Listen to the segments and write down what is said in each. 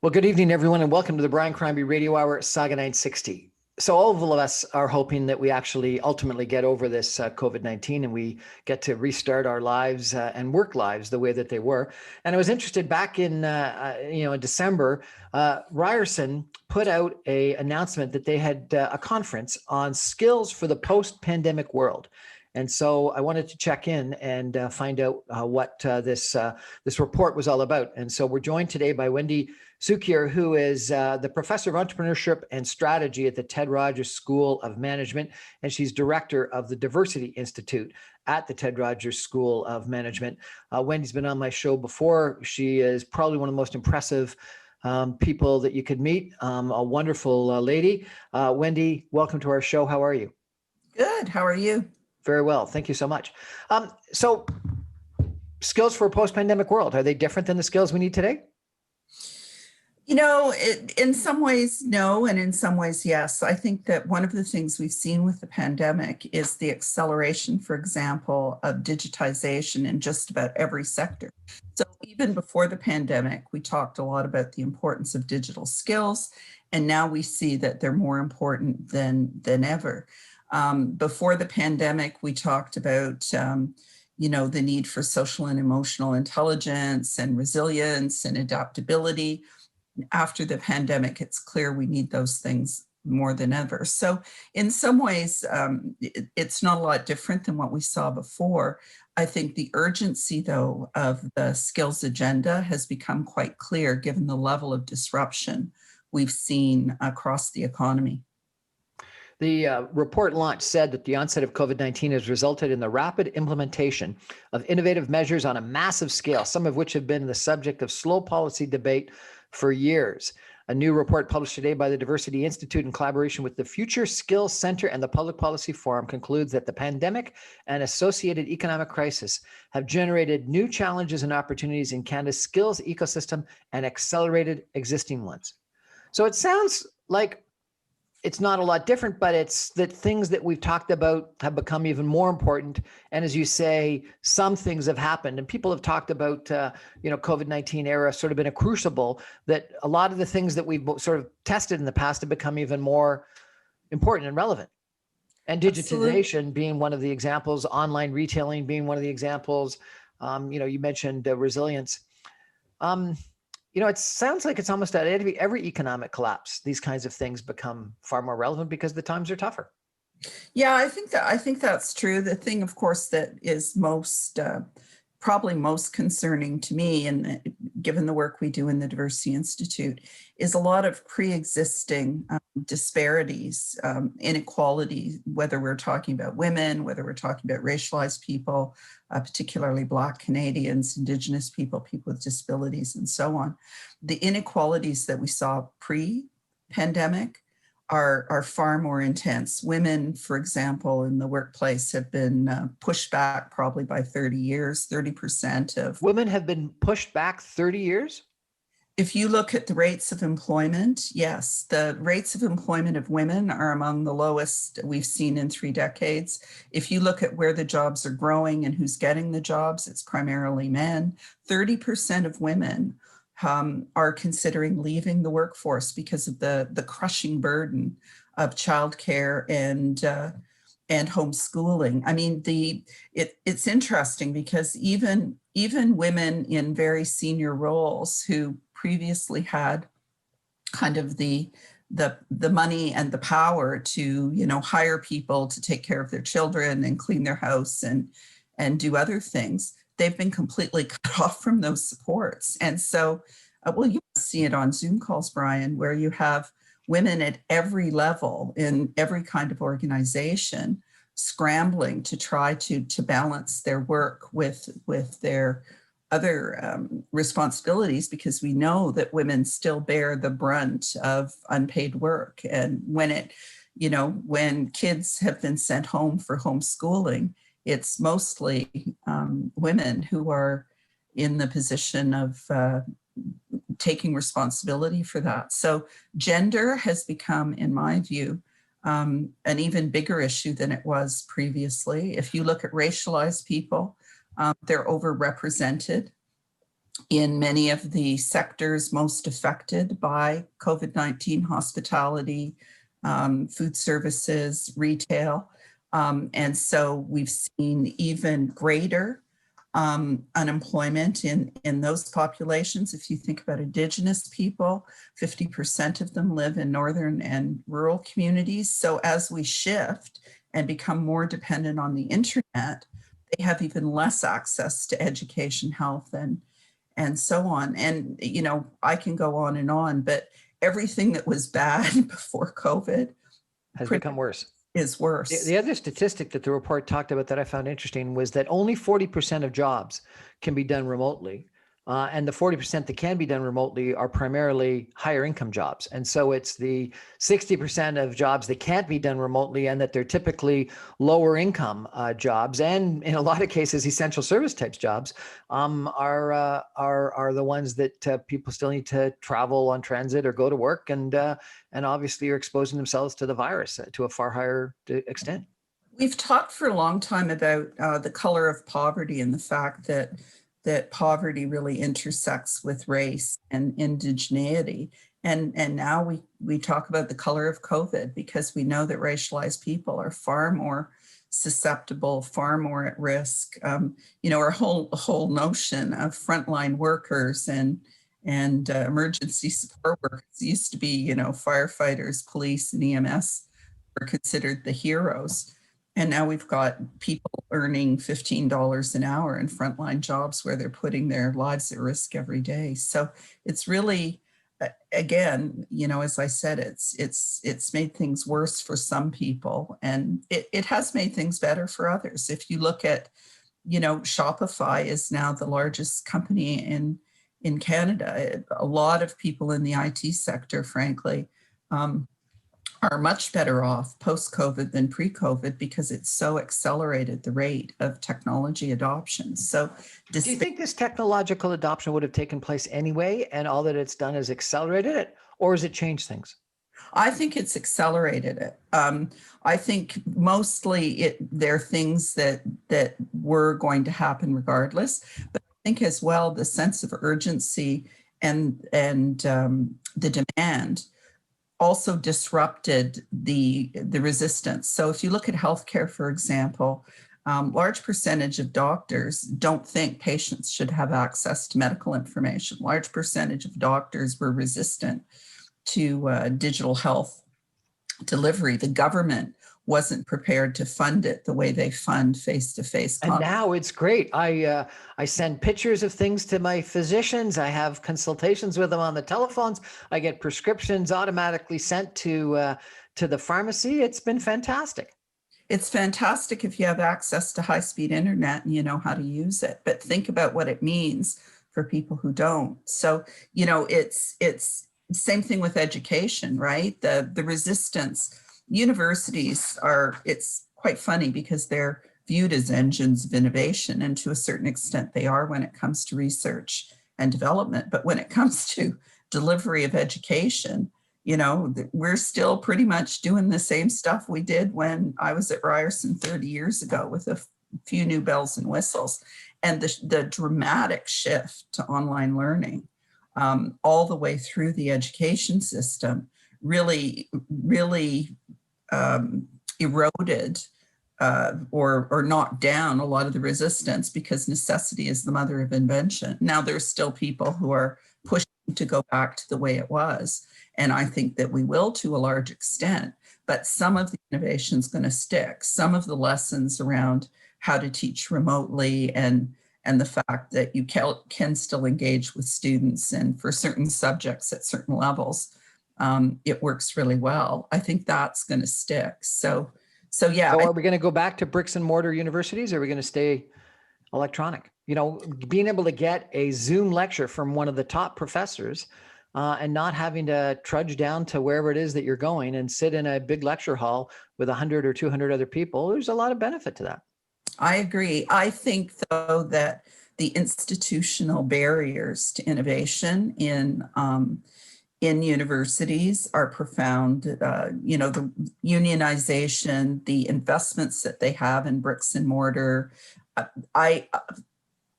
Well, good evening, everyone, and welcome to the Brian Crombie Radio Hour, Saga 960. So all of us are hoping that we actually ultimately get over this COVID-19 and we get to restart our lives and work lives the way that they were. And I was interested back in, in December, Ryerson put out a announcement that they had a conference on skills for the post-pandemic world. And so I wanted to check in and find out what this report was all about. And so we're joined today by Wendy Cukier, who is the professor of entrepreneurship and strategy at the Ted Rogers School of Management, and she's director of the Diversity Institute at the Ted Rogers School of Management. Wendy's been on my show before. She is probably one of the most impressive people that you could meet, a wonderful lady. Wendy, welcome to our show. How are you? Good. How are you? Very well. Thank you so much. So skills for a post-pandemic world, are they different than the skills we need today? You know, in some ways, no, and in some ways, yes. I think that one of the things we've seen with the pandemic is the acceleration, for example, of digitization in just about every sector. So even before the pandemic, we talked a lot about the importance of digital skills, and now we see that they're more important than ever. Before the pandemic, we talked about, the need for social and emotional intelligence and resilience and adaptability. After the pandemic, it's clear we need those things more than ever. So in some ways, it's not a lot different than what we saw before. I think the urgency, though, of the skills agenda has become quite clear given the level of disruption we've seen across the economy. The report launch said that the onset of COVID-19 has resulted in the rapid implementation of innovative measures on a massive scale, some of which have been the subject of slow policy debate for years. A new report published today by the Diversity Institute in collaboration with the Future Skills Center and the Public Policy Forum concludes that the pandemic and associated economic crisis have generated new challenges and opportunities in Canada's skills ecosystem and accelerated existing ones. So it sounds like it's not a lot different, but it's that things that we've talked about have become even more important. And as you say, some things have happened and people have talked about, COVID-19 era sort of been a crucible that a lot of the things that we've sort of tested in the past have become even more important and relevant. And digitization Absolutely. Being one of the examples, online retailing being one of the examples, you mentioned resilience. It sounds like it's almost at every economic collapse, these kinds of things become far more relevant because the times are tougher. Yeah, I think that's true. The thing, of course, that is probably most concerning to me, and given the work we do in the Diversity Institute, is a lot of pre-existing disparities, inequality, whether we're talking about women, whether we're talking about racialized people, particularly Black Canadians, Indigenous people, people with disabilities, and so on. The inequalities that we saw pre-pandemic are far more intense. Women, for example, in the workplace have been pushed back probably by 30 years, 30% of... Women have been pushed back 30 years? If you look at the rates of employment, yes, the rates of employment of women are among the lowest we've seen in 3 decades. If you look at where the jobs are growing and who's getting the jobs, it's primarily men. 30% of women are considering leaving the workforce because of the crushing burden of childcare and homeschooling. I mean, it's interesting because even women in very senior roles who previously had kind of the money and the power to hire people to take care of their children and clean their house and do other things, they've been completely cut off from those supports. And so, you see it on Zoom calls, Brian, where you have women at every level in every kind of organization scrambling to try to balance their work with their other responsibilities, because we know that women still bear the brunt of unpaid work. And when kids have been sent home for homeschooling, it's mostly women who are in the position of taking responsibility for that. So gender has become, in my view, an even bigger issue than it was previously. If you look at racialized people, they're overrepresented in many of the sectors most affected by COVID-19, hospitality, food services, retail. And so we've seen even greater unemployment in those populations. If you think about Indigenous people, 50% of them live in northern and rural communities. So as we shift and become more dependent on the internet, they have even less access to education, health, and so on. And, you know, I can go on, but everything that was bad before COVID has become worse. Is worse. The other statistic that the report talked about that I found interesting was that only 40% of jobs can be done remotely. And the 40% that can be done remotely are primarily higher income jobs. And so it's the 60% of jobs that can't be done remotely and that they're typically lower income jobs. And in a lot of cases, essential service types jobs are the ones that people still need to travel on transit or go to work. And obviously are exposing themselves to the virus to a far higher extent. We've talked for a long time about the color of poverty and the fact that poverty really intersects with race and indigeneity. And now we talk about the color of COVID because we know that racialized people are far more susceptible, far more at risk. You know, our whole notion of frontline workers and emergency support workers used to be, you know, firefighters, police, and EMS were considered the heroes. And now we've got people earning $15 an hour in frontline jobs where they're putting their lives at risk every day. So it's really, again, you know, as I said, it's made things worse for some people, and it has made things better for others. If you look at, you know, Shopify is now the largest company in Canada. A lot of people in the IT sector, frankly, are much better off post-COVID than pre-COVID because it's so accelerated the rate of technology adoption. So do you think this technological adoption would have taken place anyway, and all that it's done is accelerated it, or has it changed things? I think it's accelerated it. I think mostly there are things that were going to happen regardless, but I think as well the sense of urgency and the demand also disrupted the resistance. So if you look at healthcare, for example, large percentage of doctors don't think patients should have access to medical information. Large percentage of doctors were resistant to digital health delivery. The government wasn't prepared to fund it the way they fund face-to-face. And now it's great. I send pictures of things to my physicians. I have consultations with them on the telephones. I get prescriptions automatically sent to the pharmacy. It's been fantastic. It's fantastic if you have access to high-speed internet and you know how to use it. But think about what it means for people who don't. So, you know, it's same thing with education, right? The resistance. Universities are, it's quite funny because they're viewed as engines of innovation, and to a certain extent they are when it comes to research and development. But when it comes to delivery of education, you know, we're still pretty much doing the same stuff we did when I was at Ryerson 30 years ago with a few new bells and whistles. And the dramatic shift to online learning all the way through the education system really eroded or knocked down a lot of the resistance, because necessity is the mother of invention. Now there's still people who are pushing to go back to the way it was. And I think that we will to a large extent, but some of the innovation is going to stick. Some of the lessons around how to teach remotely and the fact that you can still engage with students, and for certain subjects at certain levels, it works really well. I think that's going to stick. So yeah. So are we going to go back to bricks and mortar universities, or are we going to stay electronic? You know, being able to get a Zoom lecture from one of the top professors and not having to trudge down to wherever it is that you're going and sit in a big lecture hall with 100 or 200 other people, there's a lot of benefit to that. I agree. I think, though, that the institutional barriers to innovation in universities are profound. You know, the unionization, the investments that they have in bricks and mortar. I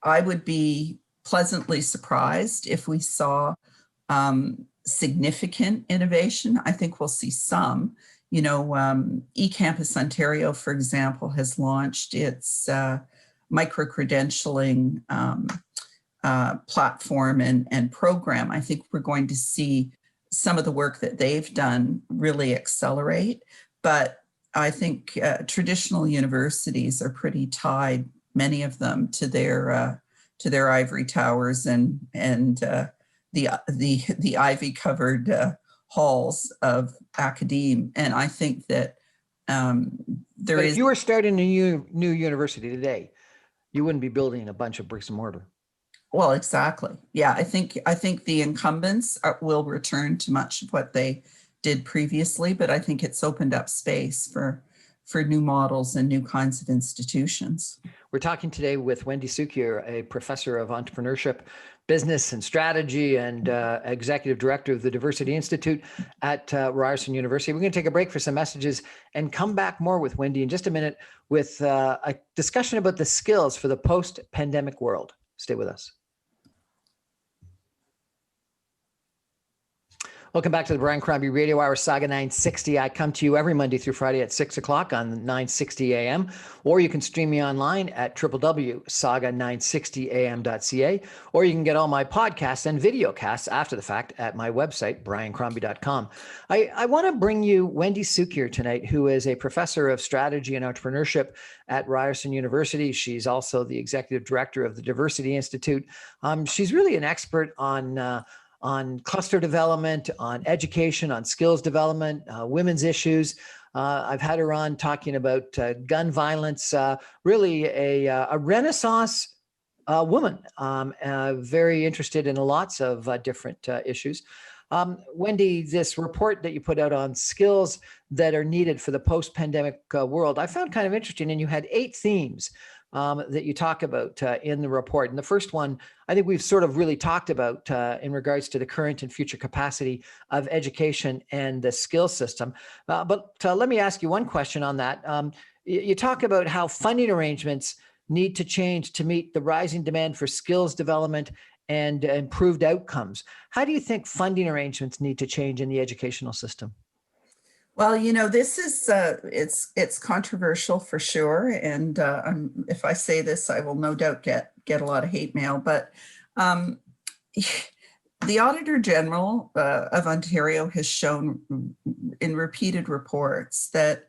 would be pleasantly surprised if we saw significant innovation. I think we'll see some. eCampus Ontario, for example, has launched its micro-credentialing platform and program. I think we're going to see some of the work that they've done really accelerate. But I think traditional universities are pretty tied, many of them, to their ivory towers and the ivy-covered halls of academe. And I think that but if you were starting a new university today, you wouldn't be building a bunch of bricks and mortar. Well, exactly. Yeah, I think the incumbents will return to much of what they did previously, but I think it's opened up space for new models and new kinds of institutions. We're talking today with Wendy Cukier, a professor of entrepreneurship, business and strategy, and executive director of the Diversity Institute at Ryerson University. We're going to take a break for some messages and come back more with Wendy in just a minute with a discussion about the skills for the post-pandemic world. Stay with us. Welcome back to the Brian Crombie Radio Hour, Saga 960. I come to you every Monday through Friday at 6 o'clock on 960 AM, or you can stream me online at www.saga960am.ca, or you can get all my podcasts and video casts after the fact at my website, briancrombie.com. I want to bring you Wendy Cukier tonight, who is a professor of strategy and entrepreneurship at Ryerson University. She's also the executive director of the Diversity Institute. She's really an expert on cluster development, on education, on skills development, women's issues. I've had her on talking about gun violence, really a Renaissance woman, very interested in lots of different issues. Wendy, this report that you put out on skills that are needed for the post-pandemic world, I found kind of interesting, and you had 8 themes that you talk about in the report. And the first one, I think we've sort of really talked about in regards to the current and future capacity of education and the skill system. But let me ask you one question on that. You talk about how funding arrangements need to change to meet the rising demand for skills development and improved outcomes. How do you think funding arrangements need to change in the educational system? Well, this is it's controversial for sure, and if I say this, I will no doubt get a lot of hate mail. But the Auditor General of Ontario has shown in repeated reports that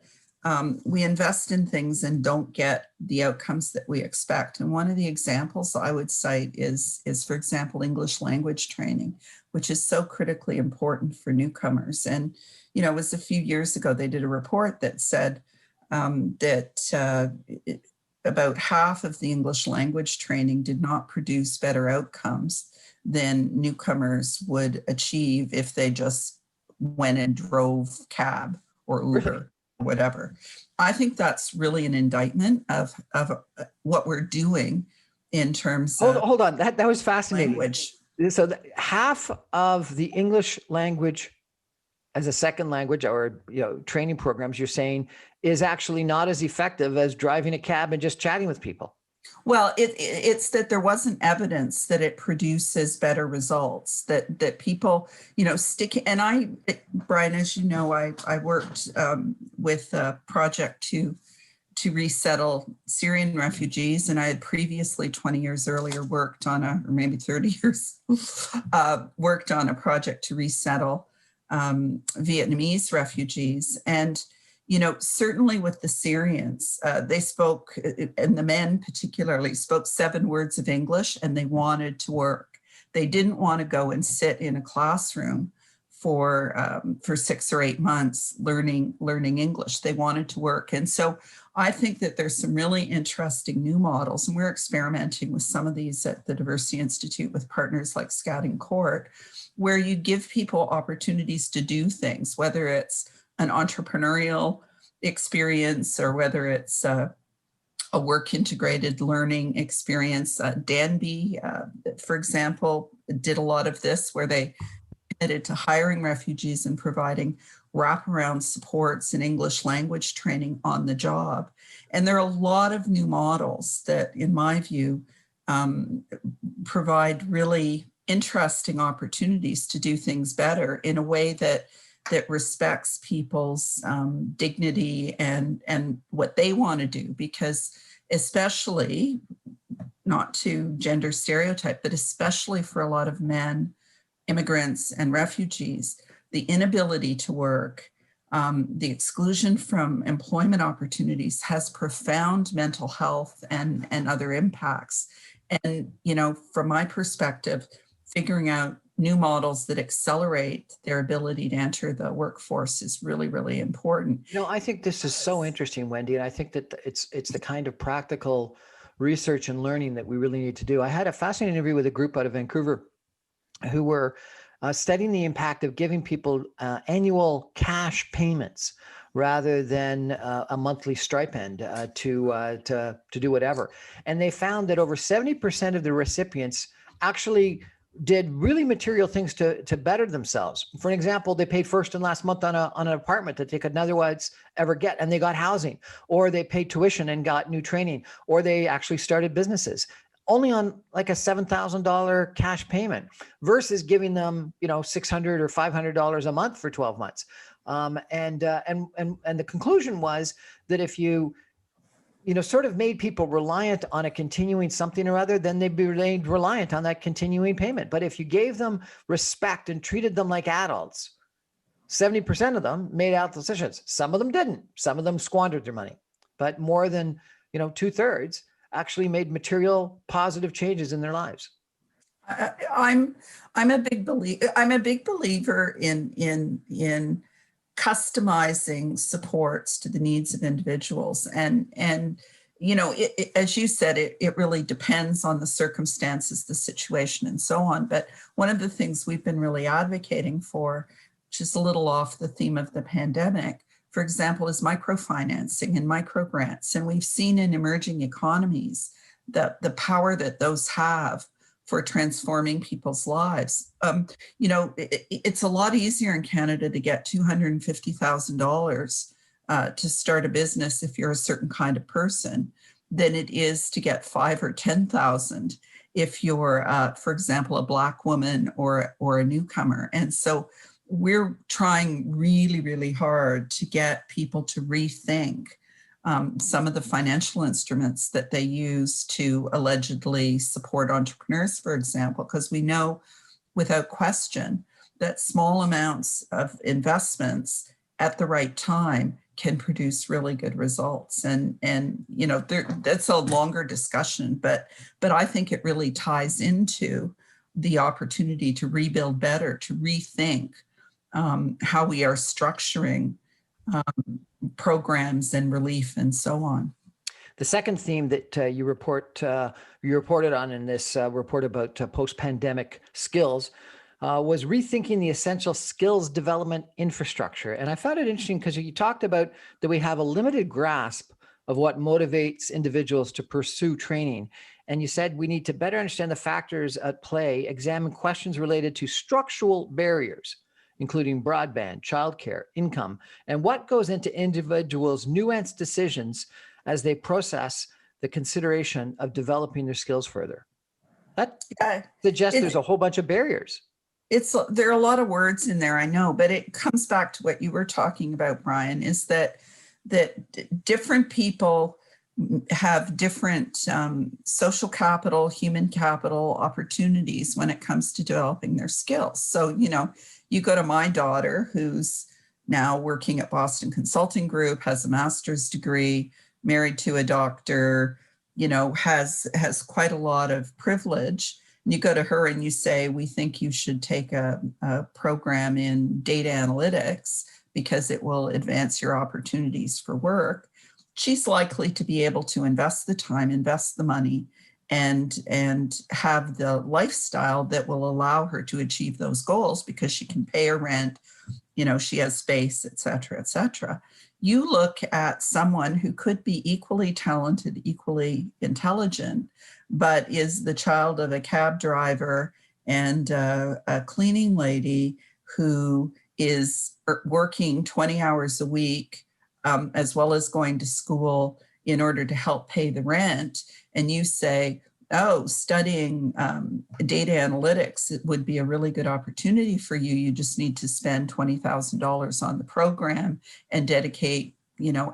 we invest in things and don't get the outcomes that we expect. And one of the examples I would cite is for example, English language training, which is so critically important for newcomers. And it was a few years ago, they did a report that said that about half of the English language training did not produce better outcomes than newcomers would achieve if they just went and drove cab or Uber, or whatever. I think that's really an indictment of what we're doing in terms of hold on. That was fascinating. Language. So half of the English language as a second language or training programs, you're saying, is actually not as effective as driving a cab and just chatting with people. Well, it's that there wasn't evidence that it produces better results, that people, stick. And Brian, as you know, I worked with a project to resettle Syrian refugees. And I had previously, 20 years earlier, worked on or maybe 30 years, worked on a project to resettle Vietnamese refugees. And, certainly with the Syrians, they spoke, and the men particularly, spoke 7 words of English, and they wanted to work. They didn't want to go and sit in a classroom for 6 or 8 months learning English. They wanted to work. And so I think that there's some really interesting new models, and we're experimenting with some of these at the Diversity Institute with partners like Scouting Court, where you give people opportunities to do things, whether it's an entrepreneurial experience or whether it's a work integrated learning experience. Danby, for example, did a lot of this where they committed to hiring refugees and providing wraparound supports and English language training on the job. And there are a lot of new models that, in my view, provide really interesting opportunities to do things better in a way that respects people's dignity and what they want to do. Because especially, not to gender stereotype, but especially for a lot of men, immigrants and refugees, the inability to work, the exclusion from employment opportunities has profound mental health and other impacts. And, you know, from my perspective, figuring out new models that accelerate their ability to enter the workforce is really, really important. You know, I think this is so interesting, Wendy, and I think that it's the kind of practical research and learning that we really need to do. I had a fascinating interview with a group out of Vancouver who were studying the impact of giving people annual cash payments rather than a monthly stipend to do whatever. And they found that over 70% of the recipients actually did really material things to better themselves. For an example, they paid first and last month on an apartment that they could otherwise ever get, and they got housing, or they paid tuition and got new training, or they actually started businesses only on like a $7,000 cash payment versus giving them, you know, $600 or $500 a month for 12 months. And the conclusion was that if you sort of made people reliant on a continuing something or other, then they'd be reliant on that continuing payment. But if you gave them respect and treated them like adults, 70% of them made out decisions. Some of them didn't. Some of them squandered their money, but more than 2/3 actually made material positive changes in their lives. I'm a big believer in customizing supports to the needs of individuals, and as you said, it really depends on the circumstances, the situation, and so on. But one of the things we've been really advocating for, which is a little off the theme of the pandemic, for example, is microfinancing and microgrants. And we've seen in emerging economies that the power that those have for transforming people's lives. It's a lot easier in Canada to get $250,000 to start a business if you're a certain kind of person than it is to get $5,000 or $10,000 if you're, for example, a Black woman or a newcomer. And so we're trying really, really hard to get people to rethink some of the financial instruments that they use to allegedly support entrepreneurs, for example, because we know without question that small amounts of investments at the right time can produce really good results. And that's a longer discussion, but I think it really ties into the opportunity to rebuild better, to rethink how we are structuring programs and relief and so on. The second theme that you reported on in this report about post-pandemic skills was rethinking the essential skills development infrastructure. And I found it interesting because you talked about that we have a limited grasp of what motivates individuals to pursue training. And you said we need to better understand the factors at play, examine questions related to structural barriers, including broadband, childcare, income, and what goes into individuals' nuanced decisions as they process the consideration of developing their skills further. That suggests there's a whole bunch of barriers. There are a lot of words in there, I know, but it comes back to what you were talking about, Brian, is that different people have different social capital, human capital opportunities when it comes to developing their skills. So, you go to my daughter, who's now working at Boston Consulting Group, has a master's degree, married to a doctor, has quite a lot of privilege. And you go to her and you say, we think you should take a program in data analytics because it will advance your opportunities for work. She's likely to be able to invest the time, invest the money, and have the lifestyle that will allow her to achieve those goals because she can pay her rent, she has space, et cetera, et cetera. You look at someone who could be equally talented, equally intelligent, but is the child of a cab driver and a cleaning lady who is working 20 hours a week, as well as going to school in order to help pay the rent. And you say, studying data analytics, it would be a really good opportunity for you. You just need to spend $20,000 on the program and dedicate,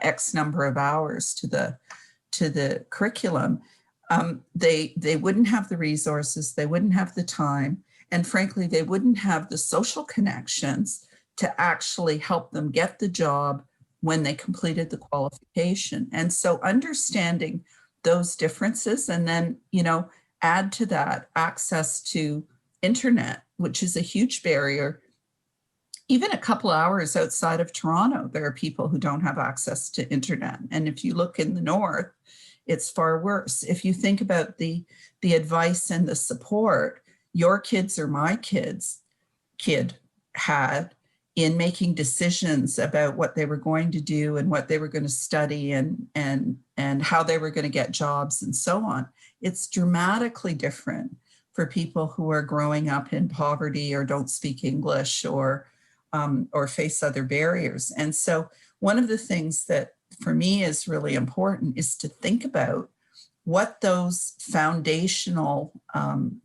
X number of hours to the curriculum. They wouldn't have the resources, they wouldn't have the time, and frankly, they wouldn't have the social connections to actually help them get the job when they completed the qualification. And so understanding those differences, and then, add to that access to internet, which is a huge barrier. Even a couple of hours outside of Toronto, there are people who don't have access to internet. And if you look in the north, it's far worse. If you think about the advice and the support your kids or my kid had in making decisions about what they were going to do and what they were going to study and how they were going to get jobs and so on. It's dramatically different for people who are growing up in poverty or don't speak English or face other barriers. And so one of the things that for me is really important is to think about what those foundational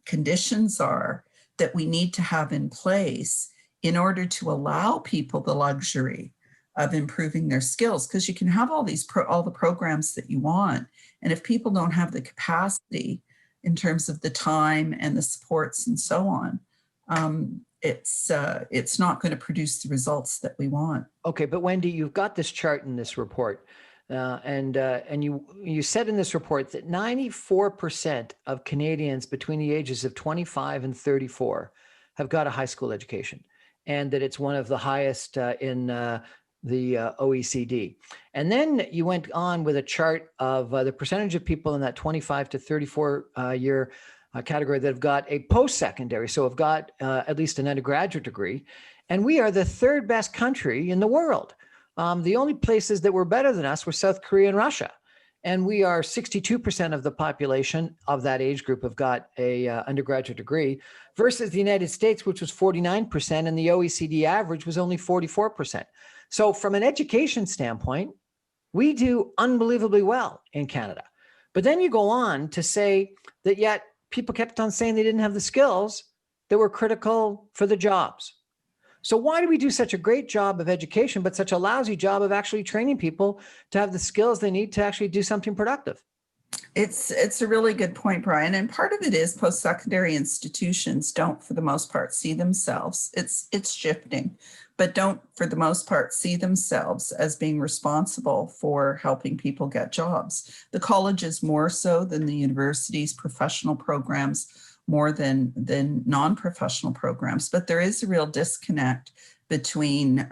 conditions are that we need to have in place in order to allow people the luxury of improving their skills. Because you can have all the programs that you want, and if people don't have the capacity in terms of the time and the supports and so on, it's not going to produce the results that we want. Okay, but Wendy, you've got this chart in this report, and you said in this report that 94% of Canadians between the ages of 25 and 34 have got a high school education, and that it's one of the highest in the OECD. And then you went on with a chart of the percentage of people in that 25 to 34 year category that have got a post-secondary, so have got at least an undergraduate degree. And we are the third best country in the world. The only places that were better than us were South Korea and Russia. And we are 62% of the population of that age group have got a undergraduate degree versus the United States, which was 49%, and the OECD average was only 44%. So from an education standpoint, we do unbelievably well in Canada. But then you go on to say that yet people kept on saying they didn't have the skills that were critical for the jobs. So why do we do such a great job of education, but such a lousy job of actually training people to have the skills they need to actually do something productive? It's a really good point, Brian. And part of it is post-secondary institutions don't, for the most part, see themselves. It's shifting, but don't, for the most part, see themselves as being responsible for helping people get jobs. The colleges more so than the universities, professional programs more than non-professional programs. But there is a real disconnect between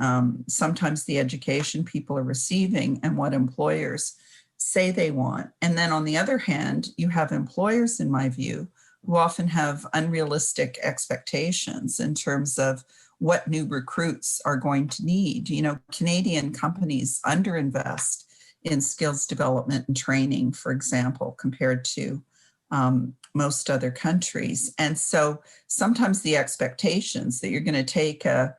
sometimes the education people are receiving and what employers say they want. And then on the other hand, you have employers, in my view, who often have unrealistic expectations in terms of what new recruits are going to need. Canadian companies underinvest in skills development and training, for example, compared to most other countries. And so sometimes the expectations that you're going to take a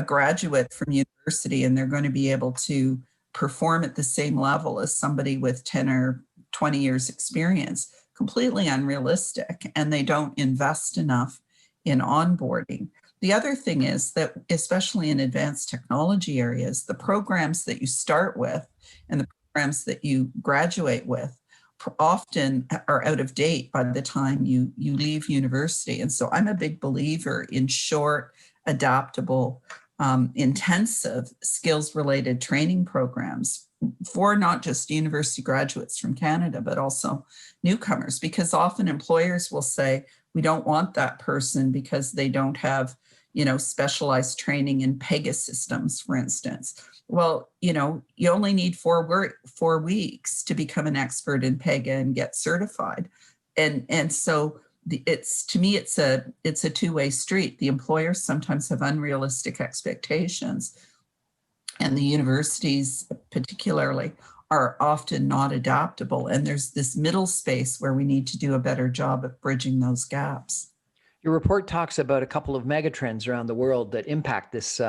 graduate from university and they're going to be able to perform at the same level as somebody with 10 or 20 years experience, completely unrealistic, and they don't invest enough in onboarding. The other thing is that, especially in advanced technology areas, the programs that you start with and the programs that you graduate with often are out of date by the time you leave university. And so I'm a big believer in short, adaptable, intensive skills-related training programs for not just university graduates from Canada, but also newcomers, because often employers will say, we don't want that person because they don't have, specialized training in PEGA systems, for instance. Well, you only need 4 weeks to become an expert in PEGA and get certified. And so to me, it's a two-way street. The employers sometimes have unrealistic expectations, and the universities particularly are often not adaptable. And there's this middle space where we need to do a better job of bridging those gaps. Your report talks about a couple of megatrends around the world that impact this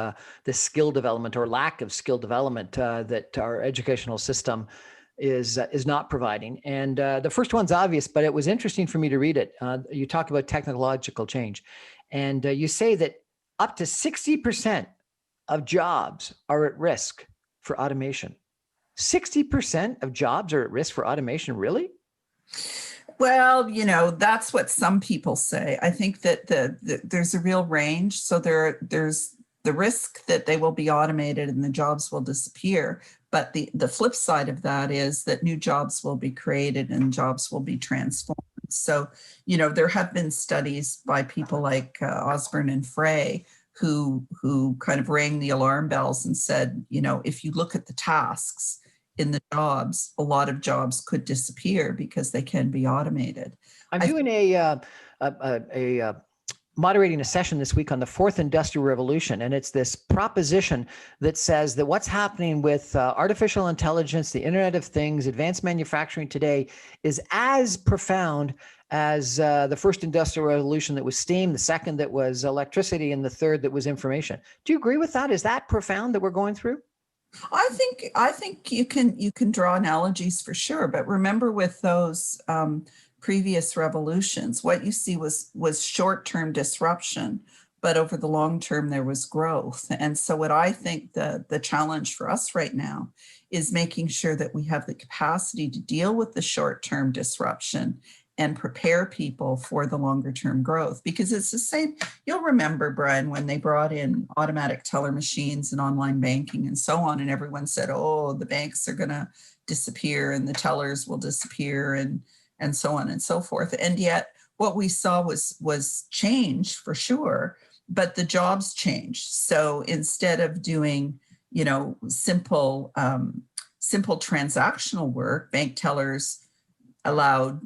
skill development or lack of skill development that our educational system is not providing. And the first one's obvious, but it was interesting for me to read it. You talk about technological change, and you say that up to 60% of jobs are at risk for automation. 60% of jobs are at risk for automation, really? Well, that's what some people say. I think that there's a real range. So there's the risk that they will be automated and the jobs will disappear. But the flip side of that is that new jobs will be created and jobs will be transformed. So, there have been studies by people like Osborne and Frey who kind of rang the alarm bells and said, if you look at the tasks in the jobs, a lot of jobs could disappear because they can be automated. I'm doing a moderating a session this week on the fourth industrial revolution. And it's this proposition that says that what's happening with artificial intelligence, the Internet of Things, advanced manufacturing today is as profound as the first industrial revolution that was steam, the second that was electricity, and the third that was information. Do you agree with that? Is that profound that we're going through? I think you can draw analogies for sure, but remember with those previous revolutions, what you see was short-term disruption, but over the long term there was growth. And so what I think the challenge for us right now is making sure that we have the capacity to deal with the short-term disruption and prepare people for the longer term growth. Because it's the same, you'll remember, Brian, when they brought in automatic teller machines and online banking and so on, and everyone said, oh, the banks are gonna disappear and the tellers will disappear and so on and so forth. And yet what we saw was change for sure, but the jobs changed. So instead of doing, simple transactional work, bank tellers allowed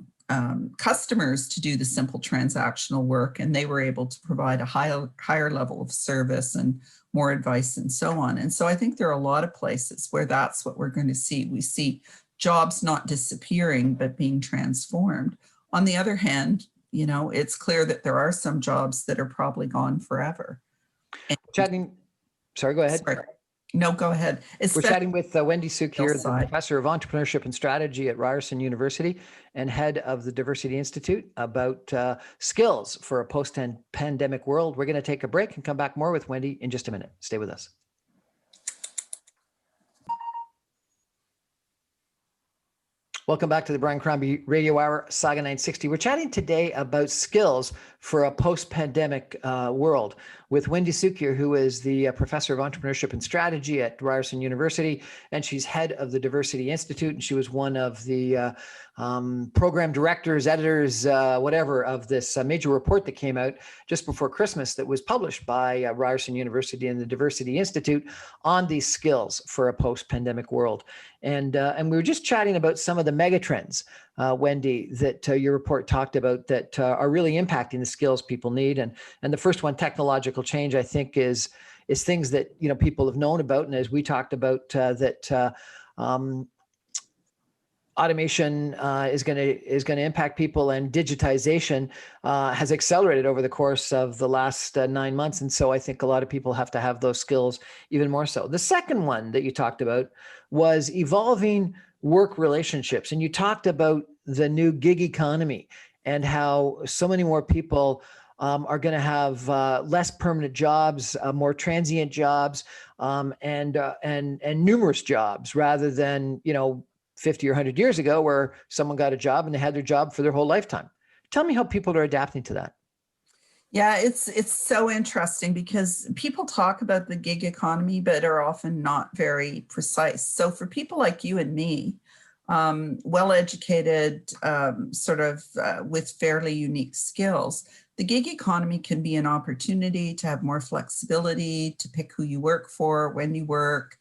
customers to do the simple transactional work, and they were able to provide a higher level of service and more advice and so on. And so I think there are a lot of places where that's what we're going to see. We see jobs not disappearing, but being transformed. On the other hand, it's clear that there are some jobs that are probably gone forever. Sorry, go ahead. Sorry. No, go ahead. We're chatting with Wendy Cukier, the professor of entrepreneurship and strategy at Ryerson University and head of the Diversity Institute, about skills for a post-pandemic world. We're going to take a break and come back more with Wendy in just a minute. Stay with us. Welcome back to the Brian Crombie Radio Hour, Saga 960. We're chatting today about skills for a post-pandemic world with Wendy Cukier, who is the professor of entrepreneurship and strategy at Ryerson University, and she's head of the Diversity Institute, and she was one of the program directors, editors, whatever, of this major report that came out just before Christmas that was published by Ryerson University and the Diversity Institute on these skills for a post-pandemic world. And we were just chatting about some of the megatrends, Wendy, that your report talked about that are really impacting the skills people need. And the first one, technological change, I think is things that people have known about, and as we talked about, that automation is going to impact people, and digitization has accelerated over the course of the last 9 months. And so I think a lot of people have to have those skills even more so. The second one that you talked about was evolving work relationships. And you talked about the new gig economy and how so many more people are going to have less permanent jobs, more transient jobs, and numerous jobs, rather than 50 or 100 years ago, where someone got a job and they had their job for their whole lifetime. Tell me how people are adapting to that. Yeah, it's so interesting because people talk about the gig economy, but are often not very precise. So for people like you and me, well-educated, with fairly unique skills, the gig economy can be an opportunity to have more flexibility, to pick who you work for, when you work,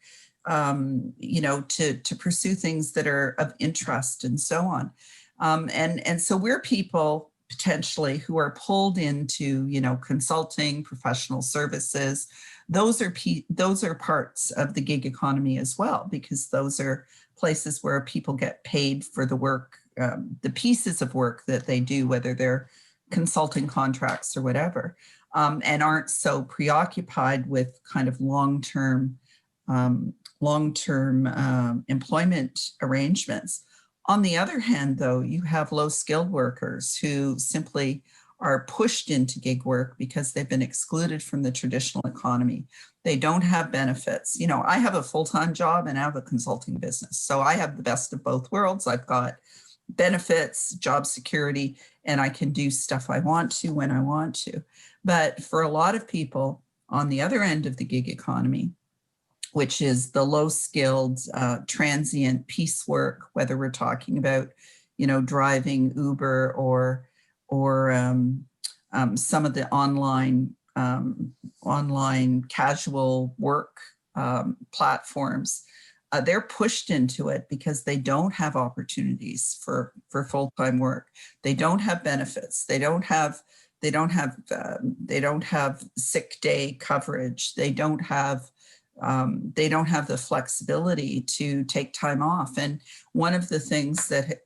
to pursue things that are of interest and so on. And so we're people potentially who are pulled into, consulting, professional services. Those are parts of the gig economy as well, because those are places where people get paid for the work, the pieces of work that they do, whether they're consulting contracts or whatever, and aren't so preoccupied with kind of long-term long-term employment arrangements. On the other hand, though, you have low-skilled workers who simply are pushed into gig work because they've been excluded from the traditional economy. They don't have benefits. I have a full-time job and I have a consulting business. So I have the best of both worlds. I've got benefits, job security, and I can do stuff I want to when I want to. But for a lot of people on the other end of the gig economy, which is the low-skilled, transient piecework, whether we're talking about, driving Uber or some of the online casual work platforms. They're pushed into it because they don't have opportunities for full-time work. They don't have benefits. They don't have sick day coverage. They don't have the flexibility to take time off. And one of the things that,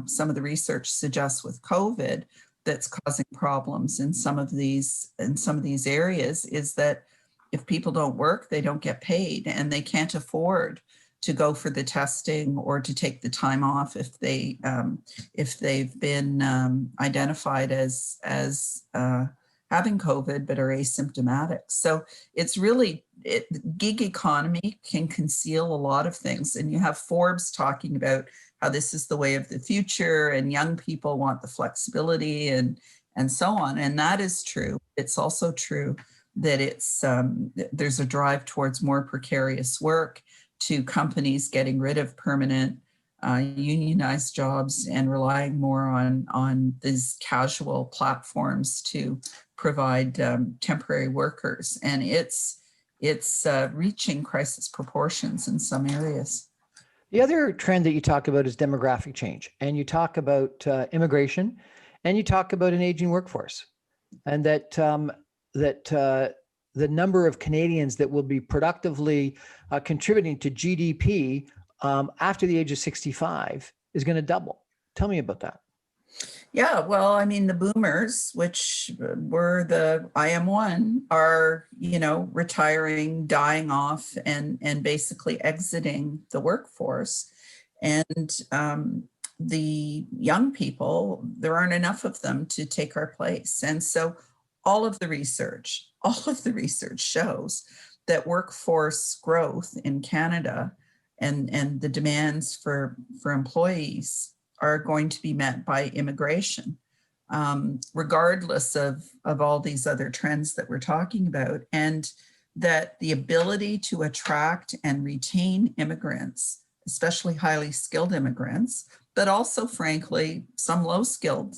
some of the research suggests with COVID that's causing problems in some of these areas is that if people don't work, they don't get paid, and they can't afford to go for the testing or to take the time off if they've been identified as having COVID but are asymptomatic. So it's really, gig economy can conceal a lot of things. And you have Forbes talking about how this is the way of the future and young people want the flexibility and so on. And that is true. It's also true that there's a drive towards more precarious work, to companies getting rid of permanent unionized jobs and relying more on these casual platforms to provide temporary workers. And it's reaching crisis proportions in some areas. The other trend that you talk about is demographic change, and you talk about immigration, and you talk about an aging workforce, and that the number of Canadians that will be productively contributing to GDP after the age of 65 is going to double. Tell me about that. Yeah, well, I mean, the boomers, which were I am one, are, retiring, dying off, and basically exiting the workforce. And the young people, there aren't enough of them to take our place. And so all of the research shows that workforce growth in Canada and the demands for employees are going to be met by immigration, regardless of all these other trends that we're talking about. And that the ability to attract and retain immigrants, especially highly skilled immigrants, but also, frankly, some low-skilled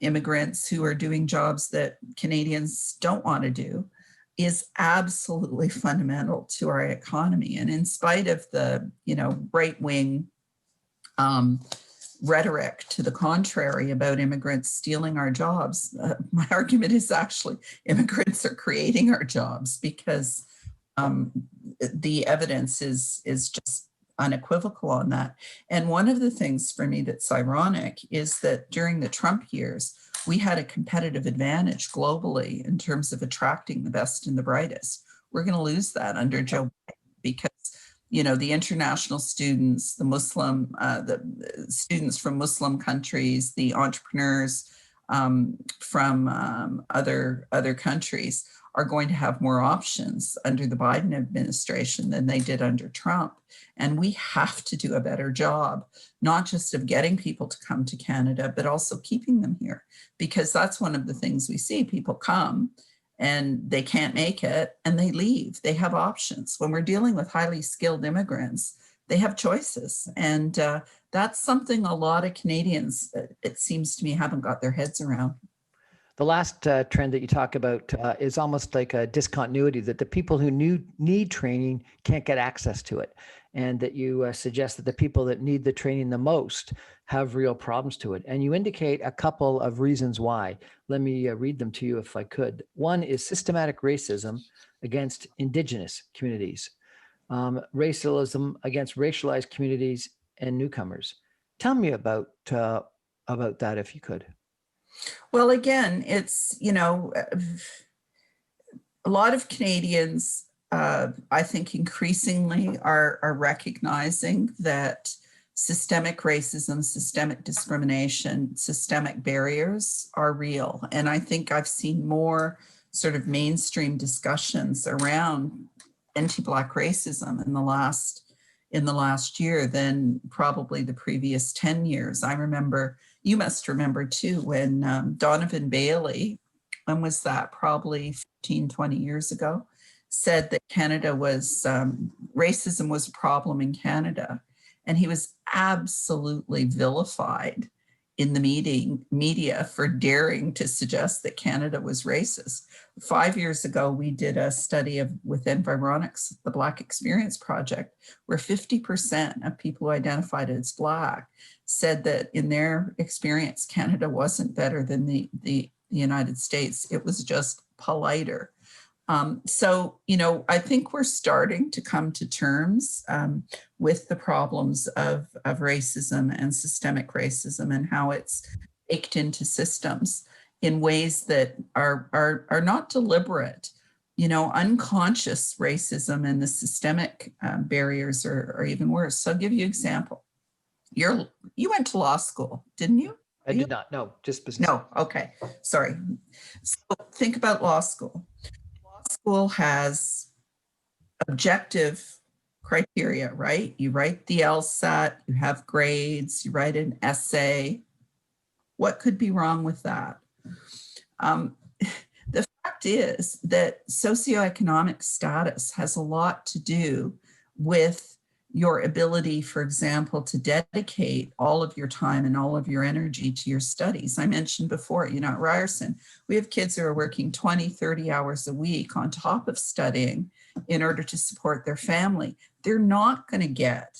immigrants who are doing jobs that Canadians don't want to do, is absolutely fundamental to our economy. And in spite of the, right-wing rhetoric to the contrary about immigrants stealing our jobs, my argument is actually immigrants are creating our jobs, because the evidence is just unequivocal on that. And one of the things for me that's ironic is that during the Trump years, we had a competitive advantage globally in terms of attracting the best and the brightest. We're going to lose that under Joe Biden, because the international students, the students from Muslim countries, the entrepreneurs from other countries are going to have more options under the Biden administration than they did under Trump. And we have to do a better job, not just of getting people to come to Canada, but also keeping them here, because that's one of the things we see. People come and they can't make it and they leave. They have options. When we're dealing with highly skilled immigrants, they have choices. And that's something a lot of Canadians, it seems to me, haven't got their heads around. The last trend that you talk about is almost like a discontinuity, that the people who need training can't get access to it. And that you suggest that the people that need the training the most have real problems to it. And you indicate a couple of reasons why. Let me read them to you if I could. One is systematic racism against Indigenous communities, racism against racialized communities and newcomers. Tell me about that if you could. Well, again, it's, a lot of Canadians I think increasingly are recognizing that systemic racism, systemic discrimination, systemic barriers are real. And I think I've seen more sort of mainstream discussions around anti-Black racism in the last year than probably the previous 10 years. I remember, you must remember too, when Donovan Bailey, when was that, probably 15, 20 years ago, said that Canada was, racism was a problem in Canada. And he was absolutely vilified in the media for daring to suggest that Canada was racist. 5 years ago, we did a study with Environics, the Black Experience Project, where 50% of people who identified as Black said that in their experience, Canada wasn't better than the United States. It was just politer. So, I think we're starting to come to terms with the problems of racism and systemic racism and how it's baked into systems in ways that are not deliberate. Unconscious racism and the systemic barriers are even worse. So I'll give you an example. You went to law school, didn't you? I did not. No, just business. No. Okay. Sorry. So think about law school. Law school has objective criteria, right? You write the LSAT, you have grades, you write an essay. What could be wrong with that? The fact is that socioeconomic status has a lot to do with your ability, for example, to dedicate all of your time and all of your energy to your studies. I mentioned before, at Ryerson, we have kids who are working 20, 30 hours a week on top of studying in order to support their family. They're not going to get,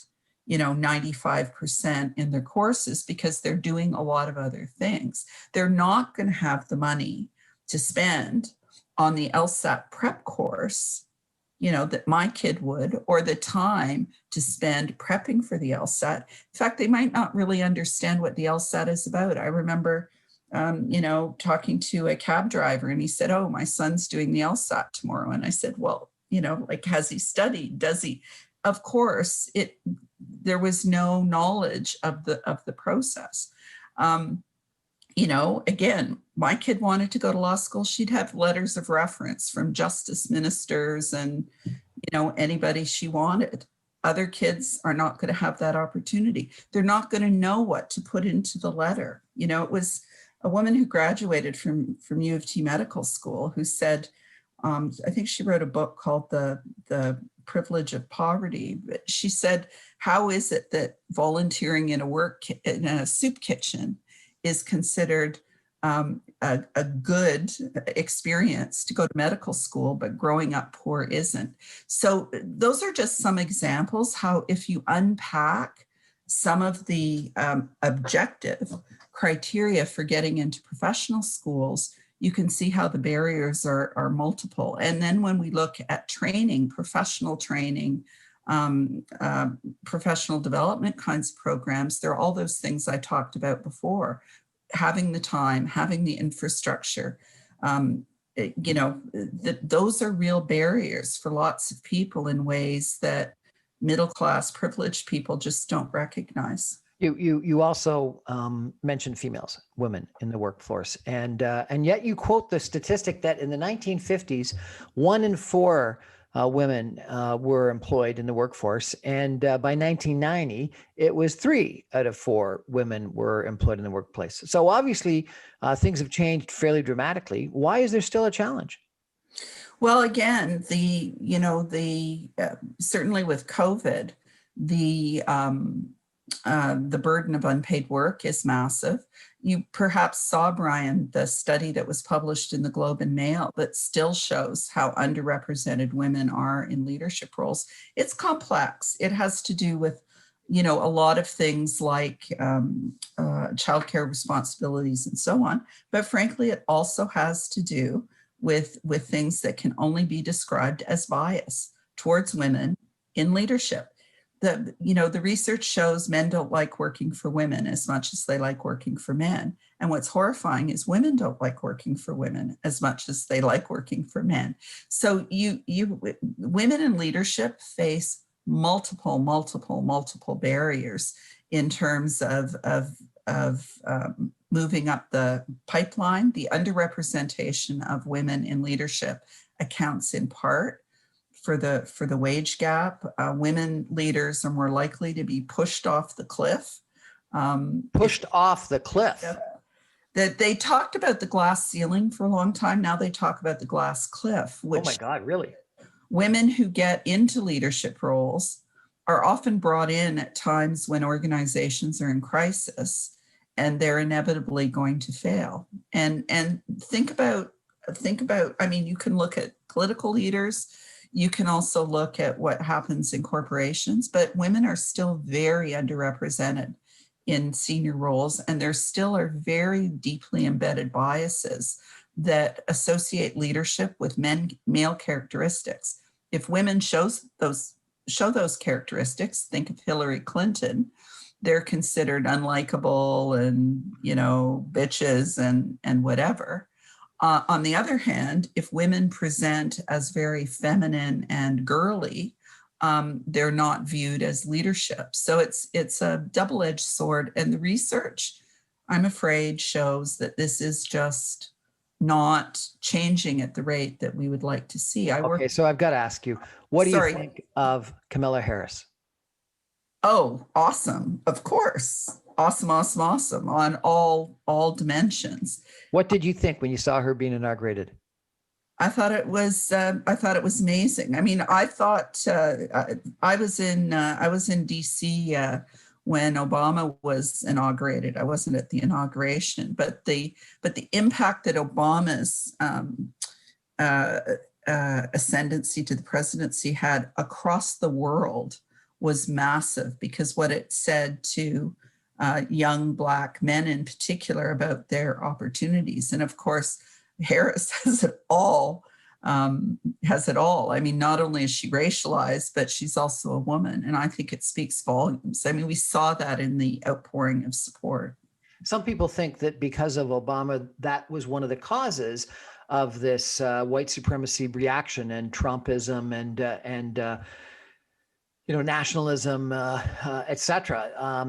95% in their courses because they're doing a lot of other things. They're not going to have the money to spend on the LSAT prep course that my kid would, or the time to spend prepping for the LSAT. In fact, they might not really understand what the LSAT is about. I remember, talking to a cab driver and he said, "Oh, my son's doing the LSAT tomorrow." And I said, "Well, has he studied? Does he?" Of course, there was no knowledge of the process. Again, my kid wanted to go to law school. She'd have letters of reference from justice ministers and, anybody she wanted. Other kids are not going to have that opportunity. They're not going to know what to put into the letter. It was a woman who graduated from U of T Medical School who said, I think she wrote a book called The Privilege of Poverty. She said, how is it that volunteering in a soup kitchen is considered a good experience to go to medical school, but growing up poor isn't? So those are just some examples how if you unpack some of the objective criteria for getting into professional schools, you can see how the barriers are multiple. And then when we look at training, professional training, professional development kinds of programs, there are all those things I talked about before. Having the time, having the infrastructure, those are real barriers for lots of people in ways that middle-class privileged people just don't recognize. You also mentioned females, women in the workforce, and yet you quote the statistic that in the 1950s, 1 in 4 women were employed in the workforce, and by 1990, it was 3 out of 4 women were employed in the workplace. So obviously, things have changed fairly dramatically. Why is there still a challenge? Well, again, certainly with COVID, the burden of unpaid work is massive. You perhaps saw, Brian, the study that was published in the Globe and Mail that still shows how underrepresented women are in leadership roles. It's complex. It has to do with, a lot of things like childcare responsibilities and so on. But frankly, it also has to do with things that can only be described as bias towards women in leadership. the research shows men don't like working for women as much as they like working for men. And what's horrifying is women don't like working for women as much as they like working for men. So women in leadership face multiple barriers in terms of moving up the pipeline. The underrepresentation of women in leadership accounts in part for the wage gap. Women leaders are more likely to be pushed off the cliff. Off the cliff. That they talked about the glass ceiling for a long time. Now they talk about the glass cliff, which, oh my God, really? Women who get into leadership roles are often brought in at times when organizations are in crisis, and they're inevitably going to fail. And think about, I mean, you can look at political leaders, you can also look at what happens in corporations, but women are still very underrepresented in senior roles, and there still are very deeply embedded biases that associate leadership with male characteristics. If women show those characteristics, think of Hillary Clinton, they're considered unlikable and, bitches and whatever. On the other hand, if women present as very feminine and girly, they're not viewed as leadership. So it's a double-edged sword. And the research, I'm afraid, shows that this is just not changing at the rate that we would like to see. So I've got to ask you, what do you think of Kamala Harris? Oh, awesome. Of course. Awesome on all dimensions. What did you think when you saw her being inaugurated? I thought it was amazing. I mean, I thought I was in DC when Obama was inaugurated. I wasn't at the inauguration, but the impact that Obama's ascendancy to the presidency had across the world was massive, because what it said to young Black men in particular about their opportunities. And of course, Harris has it all. I mean, not only is she racialized, but she's also a woman. And I think it speaks volumes. I mean, we saw that in the outpouring of support. Some people think that because of Obama, that was one of the causes of this white supremacy reaction and Trumpism and nationalism, et cetera,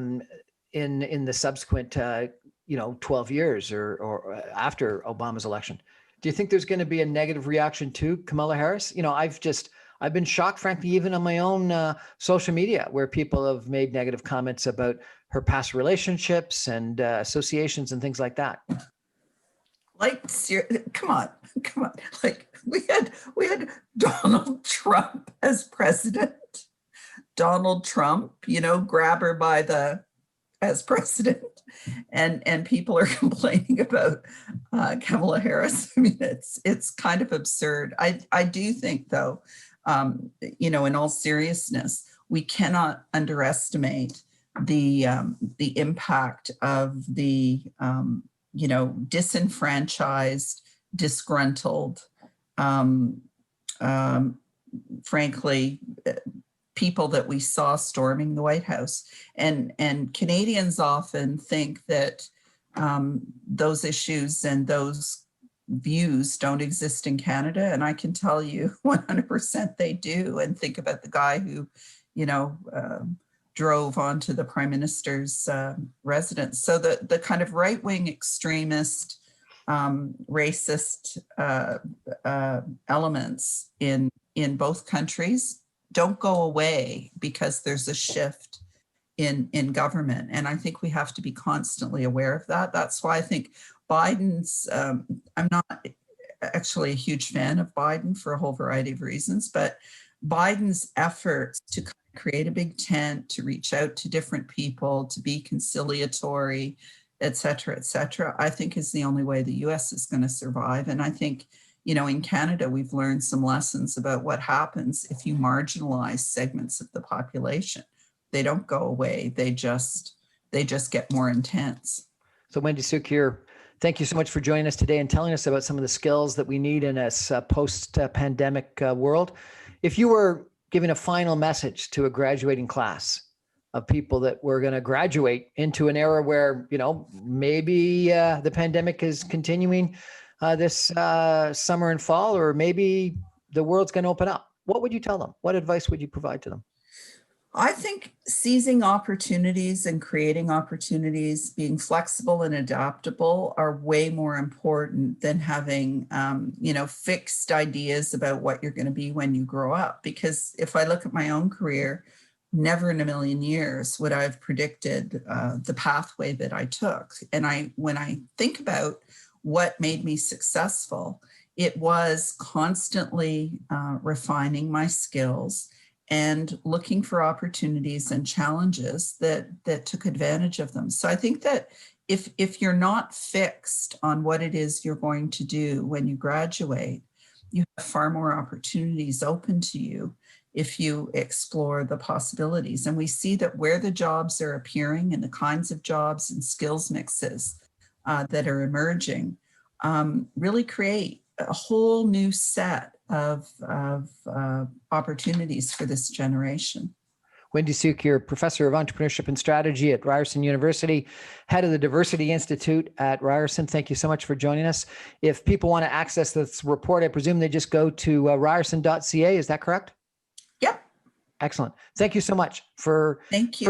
in the subsequent 12 years or after Obama's election. Do you think there's going to be a negative reaction to Kamala Harris? I've been shocked, frankly, even on my own social media, where people have made negative comments about her past relationships and associations and things like that. Like, come on. Like, we had Donald Trump as president. Donald Trump, grab her as president, and people are complaining about Kamala Harris. I mean, it's kind of absurd. I do think, though, in all seriousness, we cannot underestimate the impact of the disenfranchised, disgruntled, frankly, people that we saw storming the White House. And Canadians often think that those issues and those views don't exist in Canada. And I can tell you 100% they do. And think about the guy who, drove onto the Prime Minister's residence. So the kind of right-wing extremist, racist elements in both countries don't go away because there's a shift in government. And I think we have to be constantly aware of that. That's why I think Biden's, I'm not actually a huge fan of Biden for a whole variety of reasons, but Biden's efforts to create a big tent, to reach out to different people, to be conciliatory, et cetera, I think is the only way the US is going to survive. And I think, in Canada, we've learned some lessons about what happens if you marginalize segments of the population. They don't go away. They just get more intense. So Wendy Cukier, thank you so much for joining us today and telling us about some of the skills that we need in a post-pandemic world. If you were giving a final message to a graduating class of people that we're going to graduate into an era where, maybe the pandemic is continuing this summer and fall, or maybe the world's going to open up, what would you tell them? What advice would you provide to them? I think seizing opportunities and creating opportunities, being flexible and adaptable are way more important than having, fixed ideas about what you're going to be when you grow up. Because if I look at my own career, never in a million years would I have predicted the pathway that I took. And when I think about what made me successful, it was constantly refining my skills and looking for opportunities and challenges that took advantage of them. So I think that if you're not fixed on what it is you're going to do when you graduate, you have far more opportunities open to you if you explore the possibilities. And we see that where the jobs are appearing and the kinds of jobs and skills mixes that are emerging really create a whole new set of opportunities for this generation. Wendy Cukier, Professor of Entrepreneurship and Strategy at Ryerson University, head of the Diversity Institute at Ryerson. Thank you so much for joining us. If people want to access this report, I presume they just go to ryerson.ca. Is that correct? Yep. Excellent. Thank you so much for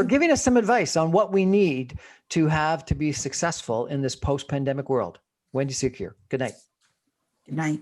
giving us some advice on what we need to have to be successful in this post-pandemic world. Wendy Cukier, good night. Good night.